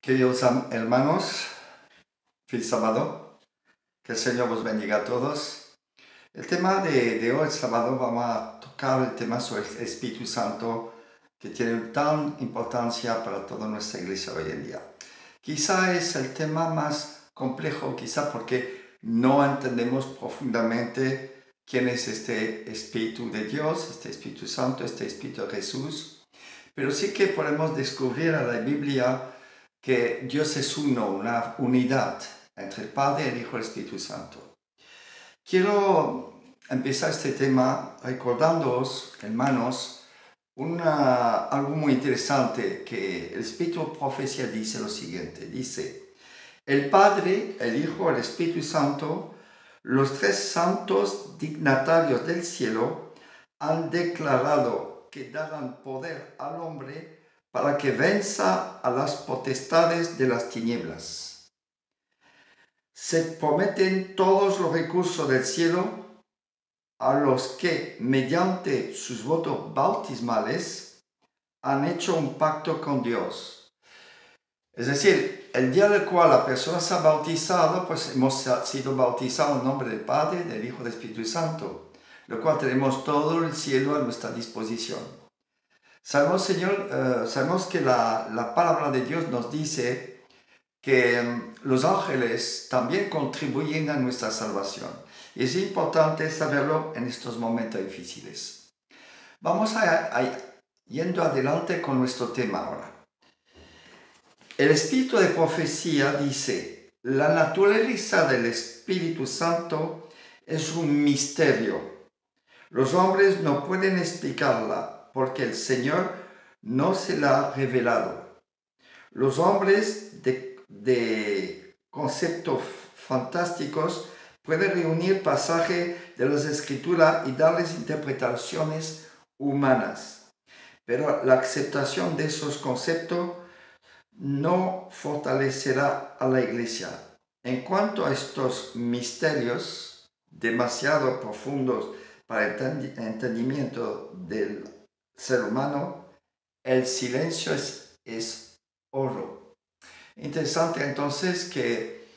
Queridos hermanos, feliz sábado, que el Señor os bendiga a todos. El tema de hoy, sábado, vamos a tocar el tema sobre el Espíritu Santo, que tiene tan importancia para toda nuestra iglesia hoy en día. Quizá es el tema más complejo, quizá porque no entendemos profundamente quién es este Espíritu de Dios, este Espíritu Santo, este Espíritu de Jesús, pero sí que podemos descubrir en la Biblia que Dios es uno, una unidad entre el Padre, el Hijo y el Espíritu Santo. Quiero empezar este tema recordándoos, hermanos, algo muy interesante que el Espíritu de Profecía dice lo siguiente. Dice, el Padre, el Hijo, el Espíritu Santo, los tres santos dignatarios del cielo han declarado que darán poder al hombre para que venza a las potestades de las tinieblas. Se prometen todos los recursos del cielo a los que, mediante sus votos bautismales, han hecho un pacto con Dios. Es decir, el día del cual la persona se ha bautizado, pues hemos sido bautizados en nombre del Padre, del Hijo y del Espíritu Santo, lo cual tenemos todo el cielo a nuestra disposición. Sabemos, Señor, sabemos que la palabra de Dios nos dice que los ángeles también contribuyen a nuestra salvación. Y es importante saberlo en estos momentos difíciles. Vamos yendo adelante con nuestro tema ahora. El Espíritu de Profecía dice, la naturaleza del Espíritu Santo es un misterio. Los hombres no pueden explicarla porque el Señor no se la ha revelado. Los hombres de conceptos fantásticos pueden reunir pasajes de las Escrituras y darles interpretaciones humanas, pero la aceptación de esos conceptos no fortalecerá a la Iglesia. En cuanto a estos misterios demasiado profundos para el entendimiento del ser humano, el silencio es oro. Interesante entonces que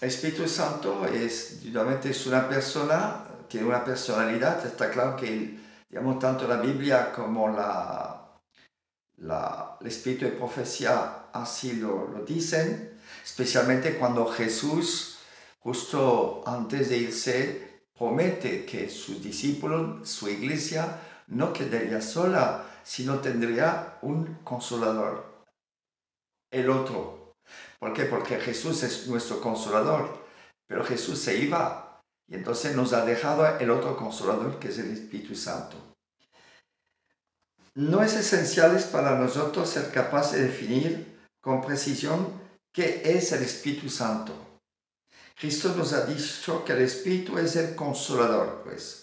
el Espíritu Santo es una persona, tiene una personalidad. Está claro que, digamos, tanto la Biblia como el Espíritu de Profecía así lo dicen, especialmente cuando Jesús, justo antes de irse, promete que sus discípulos, su iglesia, no quedaría sola, sino tendría un consolador, el otro. ¿Por qué? Porque Jesús es nuestro consolador, pero Jesús se iba y entonces nos ha dejado el otro consolador, que es el Espíritu Santo. No es esencial para nosotros ser capaces de definir con precisión qué es el Espíritu Santo. Cristo nos ha dicho que el Espíritu es el consolador, pues.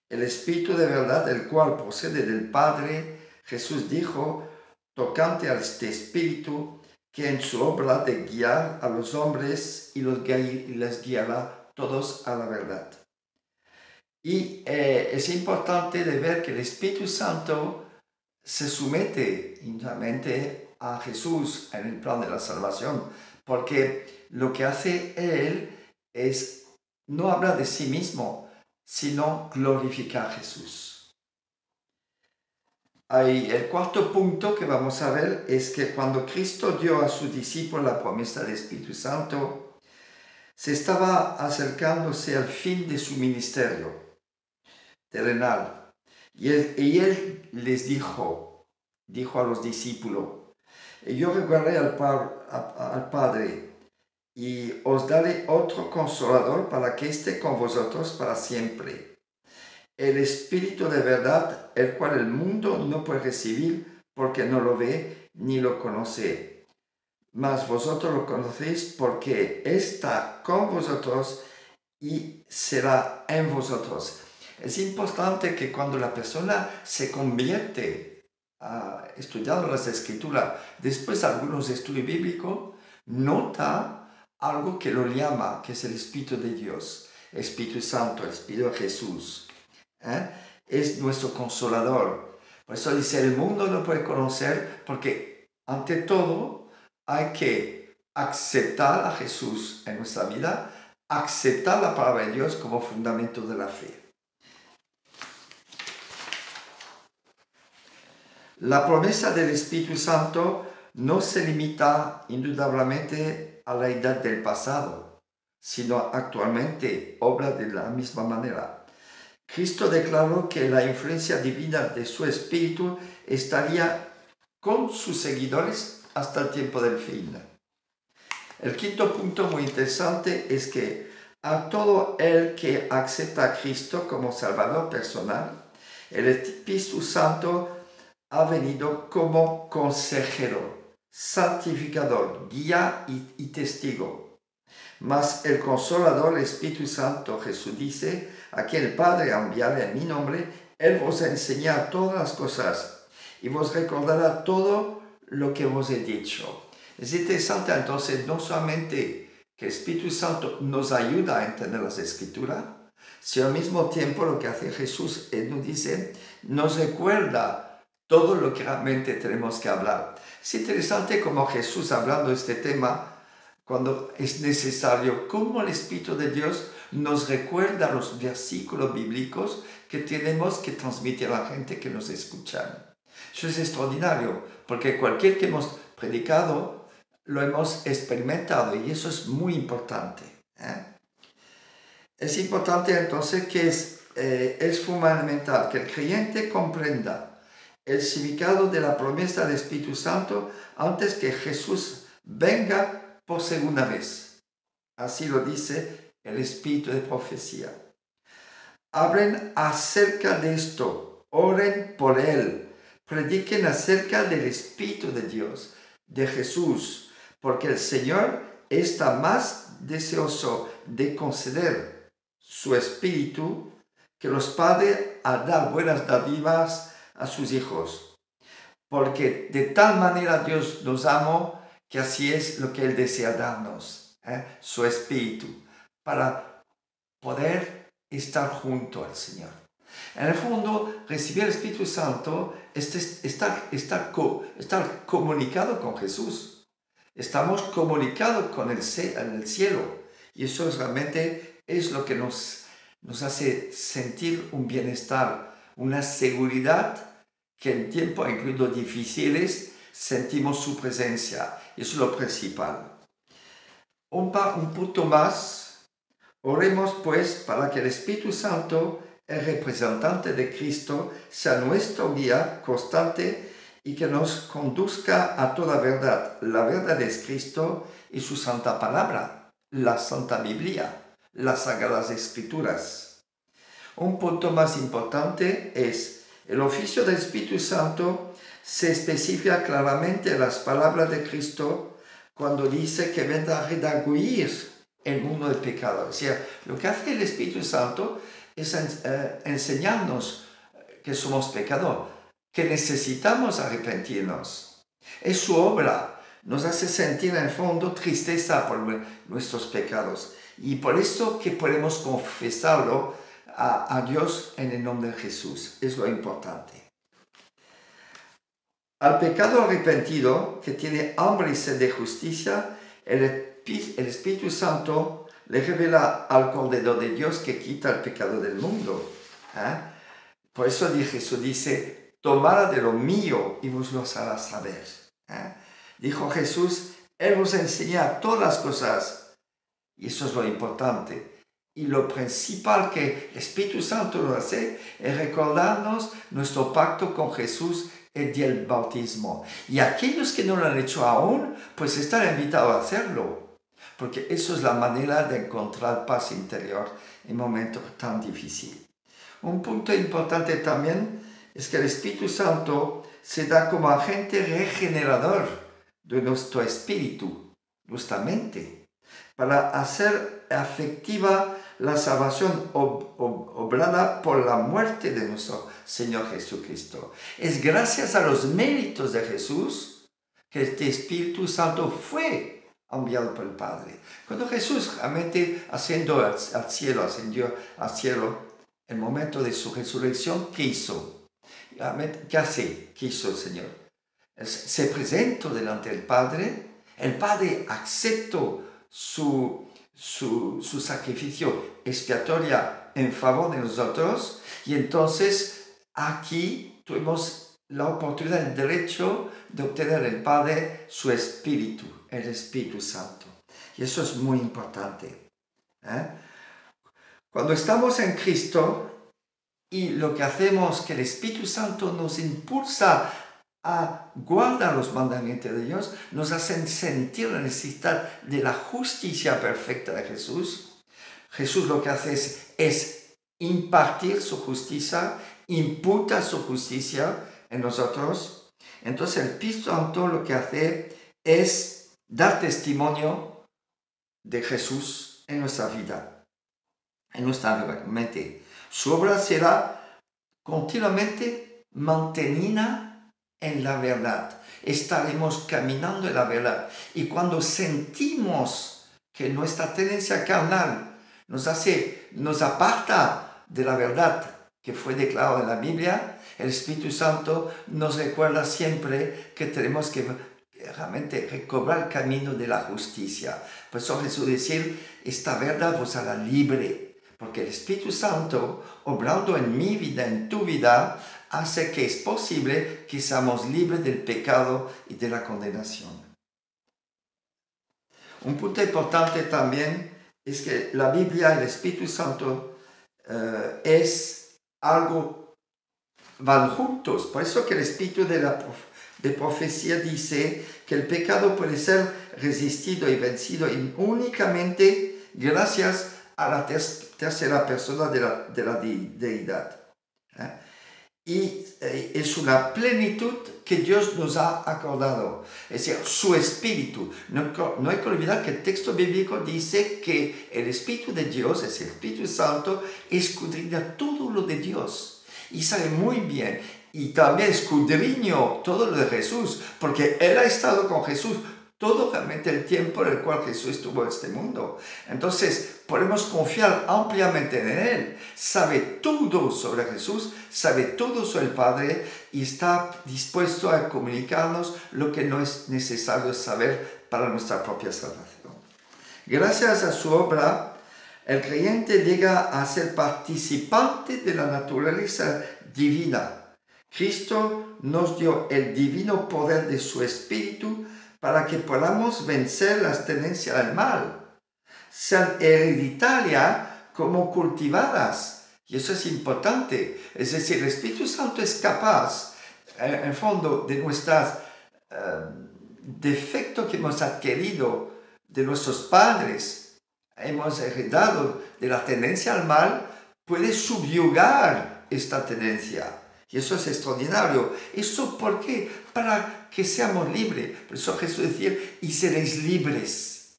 El Espíritu de verdad, el cual procede del Padre. Jesús dijo, tocante a este Espíritu, que en su obra de guiar a los hombres y les guiará todos a la verdad. Y es importante de ver que el Espíritu Santo se somete íntimamente a Jesús en el plan de la salvación, porque lo que hace Él es no hablar de sí mismo, sino glorificar a Jesús. El cuarto punto que vamos a ver es que cuando Cristo dio a sus discípulos la promesa del Espíritu Santo, se estaba acercándose al fin de su ministerio terrenal. Y él les dijo a los discípulos, yo rogaré al Padre y os daré otro consolador para que esté con vosotros para siempre. El Espíritu de verdad, el cual el mundo no puede recibir porque no lo ve ni lo conoce. Mas vosotros lo conocéis porque está con vosotros y será en vosotros. Es importante que cuando la persona se convierte estudiando las Escrituras, después de algunos estudios bíblicos, nota algo que lo llama, que es el Espíritu de Dios, el Espíritu Santo, el Espíritu de Jesús. Es nuestro consolador. Por eso dice, el mundo no puede conocer porque, ante todo, hay que aceptar a Jesús en nuestra vida, aceptar la palabra de Dios como fundamento de la fe. La promesa del Espíritu Santo no se limita indudablemente a la edad del pasado, sino actualmente obra de la misma manera. Cristo declaró que la influencia divina de su Espíritu estaría con sus seguidores hasta el tiempo del fin. El quinto punto muy interesante es que a todo el que acepta a Cristo como Salvador personal, el Espíritu Santo ha venido como consejero, santificador, guía y testigo. Mas el Consolador, el Espíritu Santo, Jesús dice, a quien el Padre ha enviado en mi nombre, Él vos enseñará todas las cosas y vos recordará todo lo que vos he dicho. Es interesante entonces no solamente que el Espíritu Santo nos ayuda a entender las Escrituras, sino al mismo tiempo lo que hace Jesús, Él nos dice, nos recuerda todo lo que realmente tenemos que hablar. Es interesante como Jesús hablando de este tema, cuando es necesario, cómo el Espíritu de Dios nos recuerda los versículos bíblicos que tenemos que transmitir a la gente que nos escucha. Eso es extraordinario, porque cualquier que hemos predicado, lo hemos experimentado y eso es muy importante. Es importante entonces que es fundamental que el creyente comprenda el significado de la promesa del Espíritu Santo antes que Jesús venga por segunda vez. Así lo dice el Espíritu de profecía. Hablen acerca de esto, oren por Él, prediquen acerca del Espíritu de Dios, de Jesús, porque el Señor está más deseoso de conceder su Espíritu que los padres a dar buenas dádivas a sus hijos, porque de tal manera Dios nos amó que así es lo que Él desea darnos, su Espíritu, para poder estar junto al Señor. En el fondo, recibir el Espíritu Santo es estar comunicado con Jesús. Estamos comunicados con el cielo y eso realmente es lo que nos hace sentir un bienestar, una seguridad que en tiempos incluso difíciles sentimos su presencia. Eso es lo principal. Un punto más. Oremos pues para que el Espíritu Santo, el representante de Cristo, sea nuestro guía constante y que nos conduzca a toda verdad. La verdad es Cristo y su santa palabra, la Santa Biblia, las Sagradas Escrituras. Un punto más importante es el oficio del Espíritu Santo se especifica claramente en las palabras de Cristo cuando dice que vendrá a redarguir el mundo del pecado. O sea, lo que hace el Espíritu Santo es enseñarnos que somos pecadores, que necesitamos arrepentirnos. Es su obra, nos hace sentir en el fondo tristeza por nuestros pecados y por eso que podemos confesarlo a Dios en el nombre de Jesús. Es lo importante. Al pecado arrepentido, que tiene hambre y sed de justicia, el Espíritu Santo le revela al Cordero de Dios que quita el pecado del mundo. Por eso Jesús dice, tomad de lo mío y vos lo hará saber. Dijo Jesús, Él os enseña todas las cosas. Y eso es lo importante. Y lo principal que el Espíritu Santo lo hace es recordarnos nuestro pacto con Jesús el día del bautismo. Y aquellos que no lo han hecho aún, pues están invitados a hacerlo. Porque eso es la manera de encontrar paz interior en momentos tan difíciles. Un punto importante también es que el Espíritu Santo se da como agente regenerador de nuestro espíritu, nuestra mente, para hacer efectiva la salvación obrada por la muerte de nuestro Señor Jesucristo. Es gracias a los méritos de Jesús que este Espíritu Santo fue enviado por el Padre. Cuando Jesús realmente ascendió al cielo, el momento de su resurrección, ¿qué hizo? ¿Qué hace? ¿Qué hizo el Señor? Se presentó delante del Padre El Padre aceptó su sacrificio expiatorio en favor de nosotros y entonces aquí tuvimos la oportunidad, el derecho de obtener del Padre su Espíritu, el Espíritu Santo. Y eso es muy importante. Cuando estamos en Cristo y lo que hacemos, que el Espíritu Santo nos impulsa a guardar los mandamientos de Dios, nos hacen sentir la necesidad de la justicia perfecta de Jesús. Jesús lo que hace es impartir su justicia, imputa su justicia en nosotros. Entonces el Espíritu Santo lo que hace es dar testimonio de Jesús en nuestra vida, en nuestra mente. Su obra será continuamente mantenida en la verdad. Estaremos caminando en la verdad. Y cuando sentimos que nuestra tendencia carnal nos aparta de la verdad que fue declarada en la Biblia, el Espíritu Santo nos recuerda siempre que tenemos que realmente recobrar el camino de la justicia. Por eso Jesús decir, esta verdad vos hará libre, porque el Espíritu Santo, obrando en mi vida, en tu vida, hace que es posible que seamos libres del pecado y de la condenación. Un punto importante también es que la Biblia y el Espíritu Santo es algo, van juntos. Por eso que el Espíritu de profecía dice que el pecado puede ser resistido y vencido únicamente gracias a la tercera persona de la deidad. Y es una plenitud que Dios nos ha acordado, es decir, su Espíritu. No hay que olvidar que el texto bíblico dice que el Espíritu de Dios, es el Espíritu Santo, escudriña todo lo de Dios y sabe muy bien. Y también escudriñó todo lo de Jesús, porque Él ha estado con Jesús todo realmente el tiempo en el cual Jesús estuvo en este mundo. Entonces podemos confiar ampliamente en Él. Sabe todo sobre Jesús, sabe todo sobre el Padre y está dispuesto a comunicarnos lo que no es necesario saber para nuestra propia salvación. Gracias a su obra, el creyente llega a ser participante de la naturaleza divina. Cristo nos dio el divino poder de su Espíritu para que podamos vencer las tendencias del mal, sean hereditarias como cultivadas. Y eso es importante. Es decir, el Espíritu Santo es capaz, en el fondo, de nuestros defectos que hemos adquirido de nuestros padres, hemos heredado de la tendencia al mal, puede subyugar esta tendencia. Y eso es extraordinario. ¿Eso por qué? Para que seamos libres. Por eso Jesús decía, y seréis libres.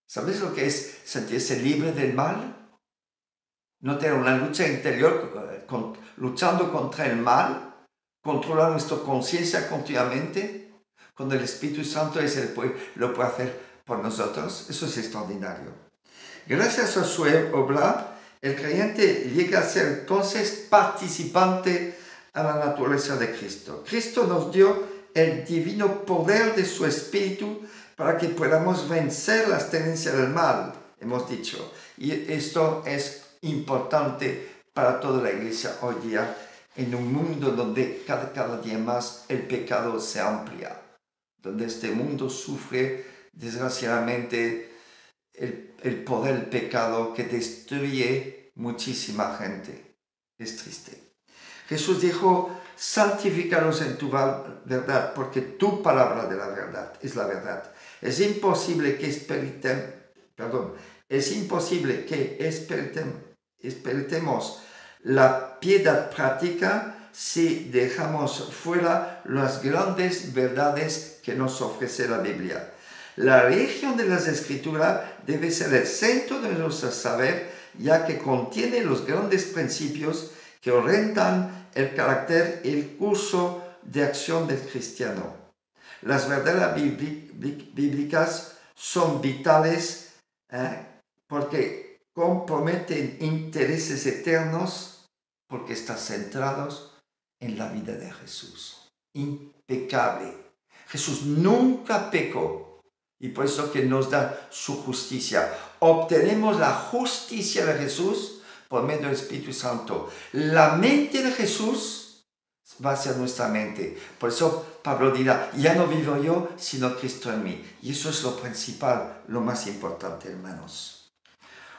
¿Sabes lo que es sentirse libre del mal? No tener una lucha interior luchando contra el mal, controlar nuestra conciencia continuamente, cuando el Espíritu Santo lo puede hacer por nosotros. Eso es extraordinario. Gracias a su obra, el creyente llega a ser entonces participante a la naturaleza de Cristo. Cristo nos dio el divino poder de su Espíritu para que podamos vencer las tendencias del mal, hemos dicho. Y esto es importante para toda la iglesia hoy día, en un mundo donde cada día más el pecado se amplía, donde este mundo sufre desgraciadamente el poder del pecado que destruye muchísima gente. Es triste. Jesús dijo, santifícalos en tu verdad, porque tu palabra de la verdad es la verdad. Es imposible que experimentemos la piedad práctica si dejamos fuera las grandes verdades que nos ofrece la Biblia. La religión de las Escrituras debe ser el centro de nuestro saber, ya que contiene los grandes principios que orientan el carácter y el curso de acción del cristiano. Las verdades bíblicas son vitales porque comprometen intereses eternos, porque están centrados en la vida de Jesús. Impecable. Jesús nunca pecó. Y por eso que nos da su justicia. Obtenemos la justicia de Jesús por medio del Espíritu Santo. La mente de Jesús va a ser nuestra mente. Por eso Pablo dirá, ya no vivo yo, sino Cristo en mí. Y eso es lo principal, lo más importante, hermanos.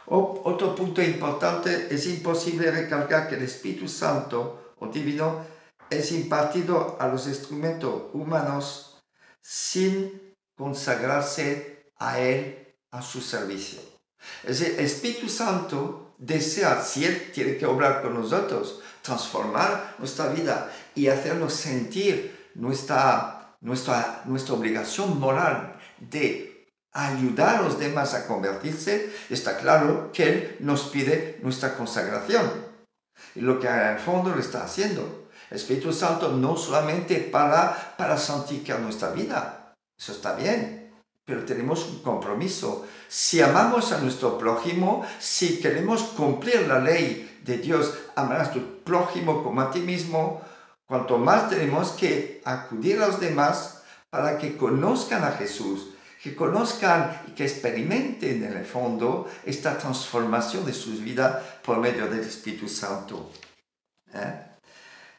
Otro punto importante, es imposible recalcar que el Espíritu Santo o Divino es impartido a los instrumentos humanos sin consagrarse a Él, a su servicio. Es decir, el Espíritu Santo desea, si Él tiene que obrar con nosotros, transformar nuestra vida y hacernos sentir nuestra obligación moral de ayudar a los demás a convertirse, está claro que Él nos pide nuestra consagración. Y lo que en el fondo lo está haciendo. El Espíritu Santo no solamente para santificar nuestra vida, eso está bien, pero tenemos un compromiso. Si amamos a nuestro prójimo, si queremos cumplir la ley de Dios, amarás a tu prójimo como a ti mismo, cuanto más tenemos que acudir a los demás para que conozcan a Jesús, que conozcan y que experimenten en el fondo esta transformación de sus vidas por medio del Espíritu Santo.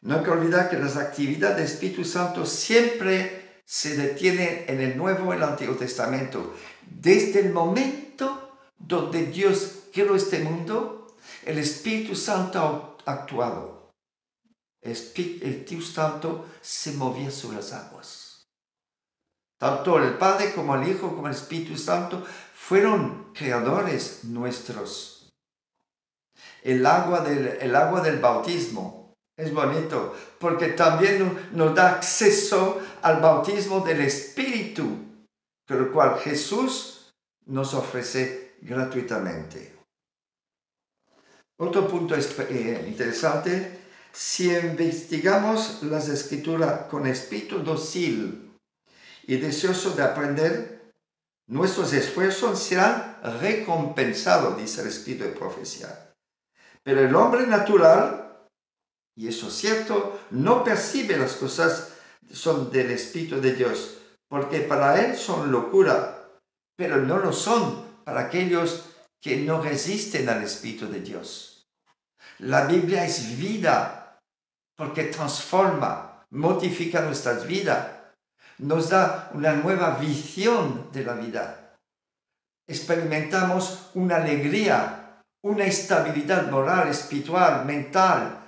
No hay que olvidar que las actividades del Espíritu Santo siempre se detienen en el Nuevo y el Antiguo Testamento. Desde el momento donde Dios creó este mundo, el Espíritu Santo ha actuado. El Espíritu Santo se movía sobre las aguas. Tanto el Padre como el Hijo como el Espíritu Santo fueron creadores nuestros. El agua del bautismo es bonito porque también nos da acceso al bautismo del Espíritu, con el cual Jesús nos ofrece gratuitamente. Otro punto interesante, si investigamos las Escrituras con espíritu dócil y deseoso de aprender, nuestros esfuerzos serán recompensados, dice el Espíritu de profecía. Pero el hombre natural, y eso es cierto, no percibe las cosas son del Espíritu de Dios, porque para él son locura, pero no lo son para aquellos que no resisten al Espíritu de Dios. La Biblia es vida, porque transforma, modifica nuestras vidas, nos da una nueva visión de la vida. Experimentamos una alegría, una estabilidad moral, espiritual, mental,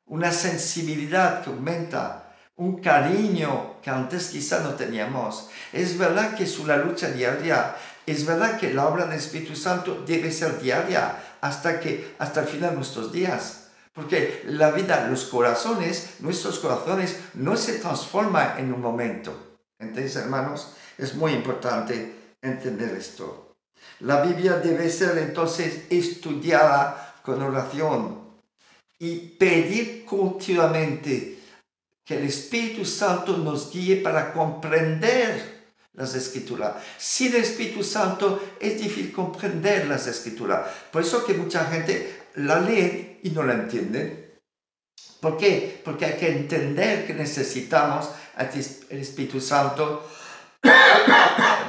una sensibilidad que aumenta, un cariño que antes quizá no teníamos. Es verdad que es una lucha diaria, es verdad que la obra del Espíritu Santo debe ser diaria hasta el final de nuestros días. Porque la vida, nuestros corazones no se transforman en un momento. Entonces, hermanos, es muy importante entender esto. La Biblia debe ser entonces estudiada con oración y pedir continuamente que el Espíritu Santo nos guíe para comprender las Escrituras. Sin el Espíritu Santo es difícil comprender las Escrituras. Por eso que mucha gente la lee y no la entiende. ¿Por qué? Porque hay que entender que necesitamos el Espíritu Santo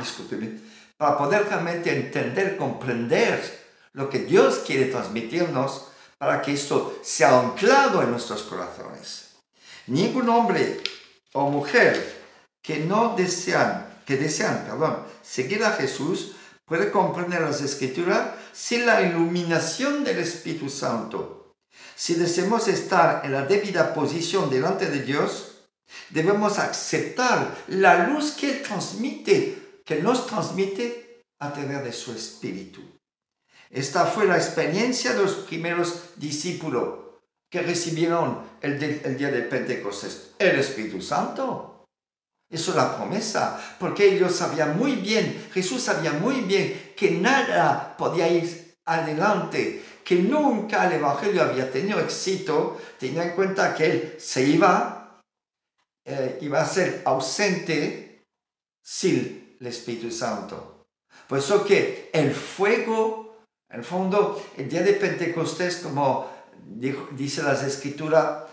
discúlpeme, para poder realmente entender, comprender lo que Dios quiere transmitirnos para que esto sea anclado en nuestros corazones. Ningún hombre o mujer que desean seguir a Jesús puede comprender las Escrituras sin la iluminación del Espíritu Santo. Si deseamos estar en la debida posición delante de Dios, debemos aceptar la luz que nos transmite a través de su Espíritu. Esta fue la experiencia de los primeros discípulos que recibieron el día de Pentecostés, el Espíritu Santo. Eso es la promesa, porque ellos sabían muy bien, Jesús sabía muy bien que nada podía ir adelante, que nunca el Evangelio había tenido éxito, teniendo en cuenta que él se iba a ser ausente sin el Espíritu Santo. Por eso que el fuego, en el fondo, el día de Pentecostés, como dice las Escrituras,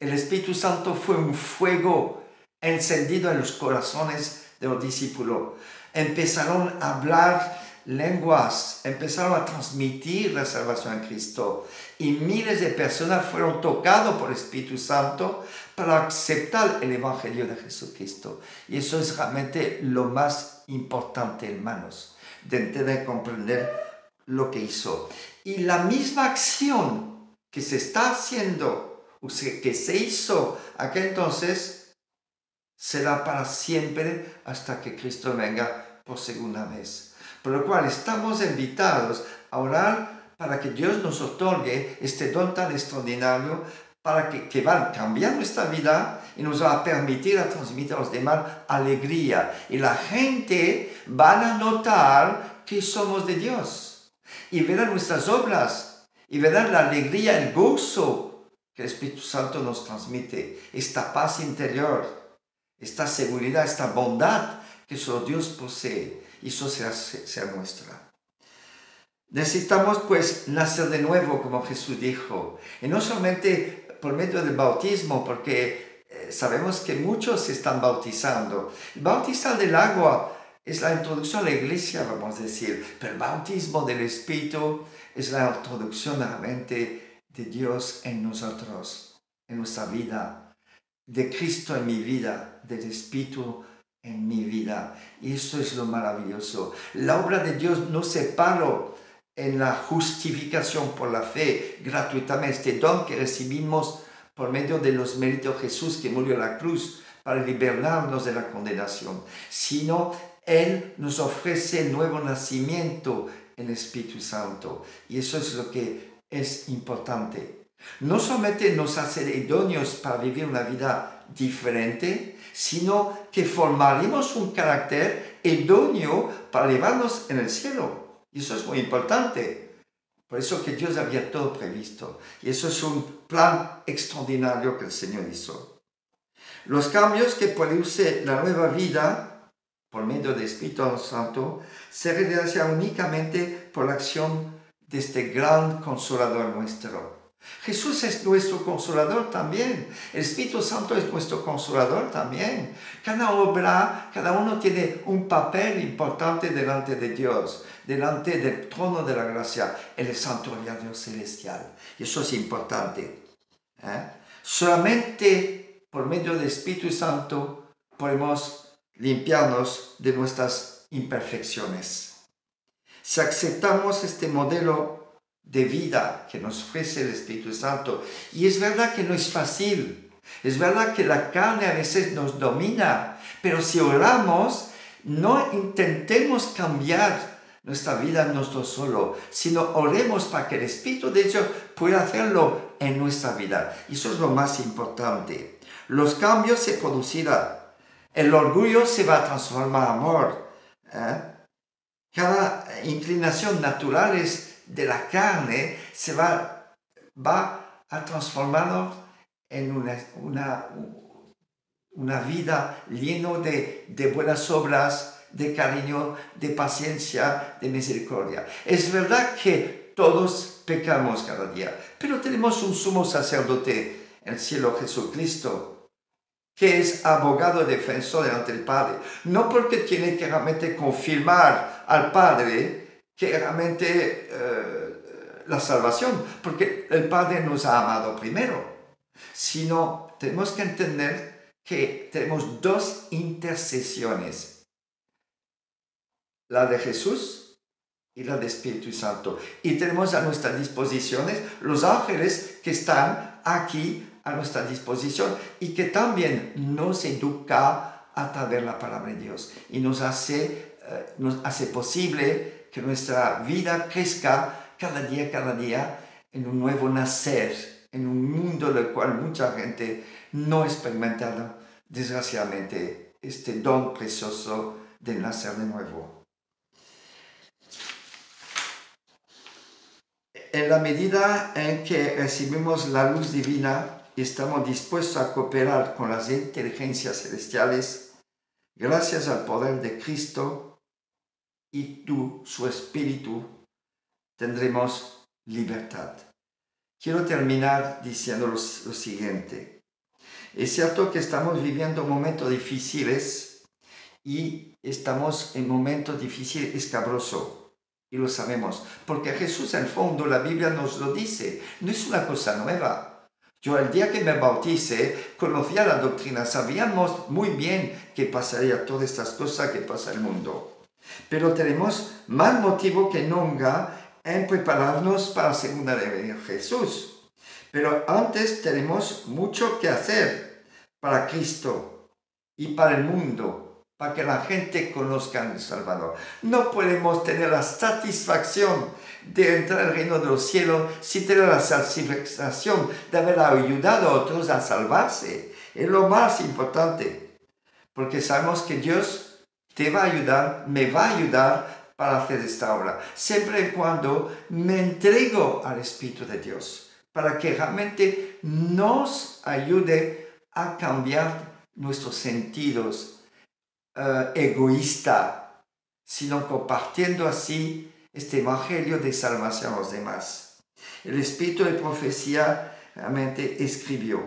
el Espíritu Santo fue un fuego encendido en los corazones de los discípulos. Empezaron a hablar lenguas, empezaron a transmitir la salvación en Cristo. Y miles de personas fueron tocadas por el Espíritu Santo para aceptar el Evangelio de Jesucristo. Y eso es realmente lo más importante, hermanos, de entender y comprender lo que hizo. Y la misma acción que se está haciendo, o que se hizo aquel entonces, será para siempre hasta que Cristo venga por segunda vez. Por lo cual estamos invitados a orar para que Dios nos otorgue este don tan extraordinario, para que va a cambiar nuestra vida y nos va a permitir a transmitir a los demás alegría. Y la gente va a notar que somos de Dios. Y verán nuestras obras. Y verán la alegría, el gozo que el Espíritu Santo nos transmite. Esta paz interior, esta seguridad, esta bondad que solo Dios posee. Y eso será nuestra. Necesitamos pues nacer de nuevo, como Jesús dijo. Y no solamente por medio del bautismo, porque sabemos que muchos se están bautizando. El bautizar del agua es la introducción a la iglesia, vamos a decir. Pero el bautismo del Espíritu es la introducción realmente de Dios en nosotros, en nuestra vida. De Cristo en mi vida, del Espíritu en mi vida. Y eso es lo maravilloso. La obra de Dios no se paró en la justificación por la fe gratuitamente, este don que recibimos por medio de los méritos de Jesús que murió en la cruz para liberarnos de la condenación, sino Él nos ofrece el nuevo nacimiento en el Espíritu Santo. Y eso es lo que es importante. No solamente nos hace idóneos para vivir una vida diferente, sino que formaremos un carácter idóneo para llevarnos en el cielo. Y eso es muy importante. Por eso que Dios había todo previsto. Y eso es un plan extraordinario que el Señor hizo. Los cambios que produce la nueva vida por medio del Espíritu Santo se realizan únicamente por la acción de este gran Consolador nuestro. Jesús es nuestro Consolador también. El Espíritu Santo es nuestro Consolador también. Cada obra, cada uno tiene un papel importante delante de Dios, delante del trono de la gracia, en el santuario celestial. Y eso es importante. Solamente por medio del Espíritu Santo podemos limpiarnos de nuestras imperfecciones. Si aceptamos este modelo de vida que nos ofrece el Espíritu Santo, y es verdad que no es fácil, es verdad que la carne a veces nos domina, pero si oramos, no intentemos cambiar nuestra vida nosotros solo, sino oremos para que el Espíritu de Dios pueda hacerlo en nuestra vida. Y eso es lo más importante. Los cambios se producirán. El orgullo se va a transformar en amor. Cada inclinación natural de la carne se va a transformarnos en una vida llena de buenas obras, de cariño, de paciencia, de misericordia. Es verdad que todos pecamos cada día, pero tenemos un sumo sacerdote en el cielo, Jesucristo, que es abogado defensor delante del Padre. No porque tiene que realmente confirmar al Padre que realmente la salvación, porque el Padre nos ha amado primero, sino tenemos que entender que tenemos dos intercesiones, la de Jesús y la del Espíritu Santo. Y tenemos a nuestras disposiciones los ángeles que están aquí a nuestra disposición y que también nos educa a través de la palabra de Dios y nos hace posible que nuestra vida crezca cada día en un nuevo nacer, en un mundo en el cual mucha gente no ha experimentado, desgraciadamente, este don precioso de nacer de nuevo. En la medida en que recibimos la luz divina y estamos dispuestos a cooperar con las inteligencias celestiales, gracias al poder de Cristo y su Espíritu, tendremos libertad. Quiero terminar diciendo lo siguiente. Es cierto que estamos viviendo momentos difíciles y estamos en un momento difícil, escabroso, y lo sabemos, porque Jesús, en el fondo, la Biblia nos lo dice, no es una cosa nueva. Yo el día que me bauticé, conocía la doctrina, sabíamos muy bien que pasaría todas estas cosas que pasa en el mundo. Pero tenemos más motivo que nunca en prepararnos para la segunda venida de Jesús. Pero antes tenemos mucho que hacer para Cristo y para el mundo, para que la gente conozca al Salvador. No podemos tener la satisfacción de entrar al reino de los cielos sin tener la satisfacción de haber ayudado a otros a salvarse. Es lo más importante, porque sabemos que Dios te va a ayudar, me va a ayudar para hacer esta obra, siempre y cuando me entrego al Espíritu de Dios, para que realmente nos ayude a cambiar nuestros sentidos egoísta, sino compartiendo así este evangelio de salvación a los demás. El Espíritu de profecía realmente escribió.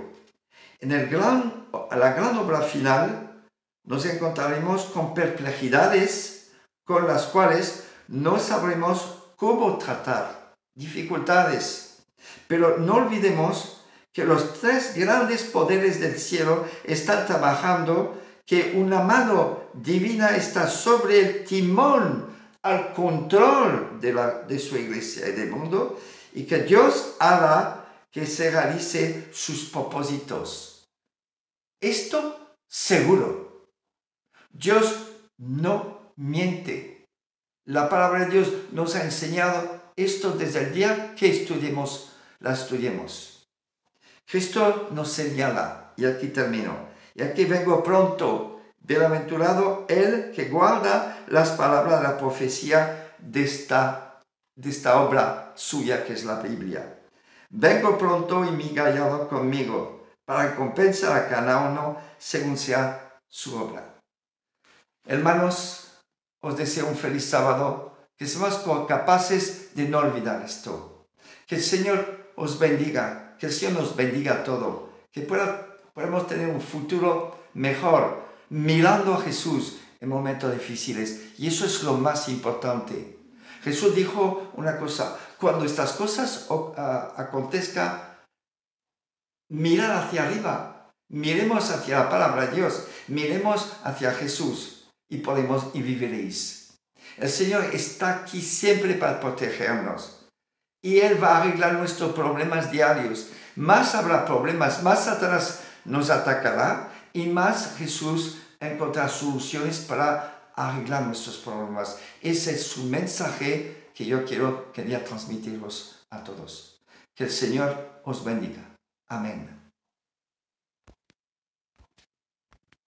En la gran obra final nos encontraremos con perplejidades con las cuales no sabremos cómo tratar, dificultades. Pero no olvidemos que los tres grandes poderes del cielo están trabajando, que una mano divina está sobre el timón, al control de su iglesia y del mundo, y que Dios hará que se realice sus propósitos. Esto seguro. Dios no miente. La palabra de Dios nos ha enseñado esto desde el día que la estudiemos. Cristo nos señala, y aquí termino, y aquí vengo pronto. Bienaventurado el que guarda las palabras de la profecía de esta obra suya que es la Biblia. Vengo pronto y mi gallardo conmigo, para recompensar a cada uno según sea su obra. Hermanos, os deseo un feliz sábado, que seamos capaces de no olvidar esto. Que el Señor os bendiga, que el Señor nos bendiga a todos, que podamos tener un futuro mejor, mirando a Jesús en momentos difíciles. Y eso es lo más importante. Jesús dijo una cosa: cuando estas cosas acontezcan, mirad hacia arriba, miremos hacia la palabra de Dios, miremos hacia Jesús y viviréis. El Señor está aquí siempre para protegernos y Él va a arreglar nuestros problemas diarios. Más habrá problemas, más Satanás nos atacará y más Jesús encontrará soluciones para arreglar nuestros problemas. Ese es su mensaje que yo quería transmitiros a todos. Que el Señor os bendiga. Amén.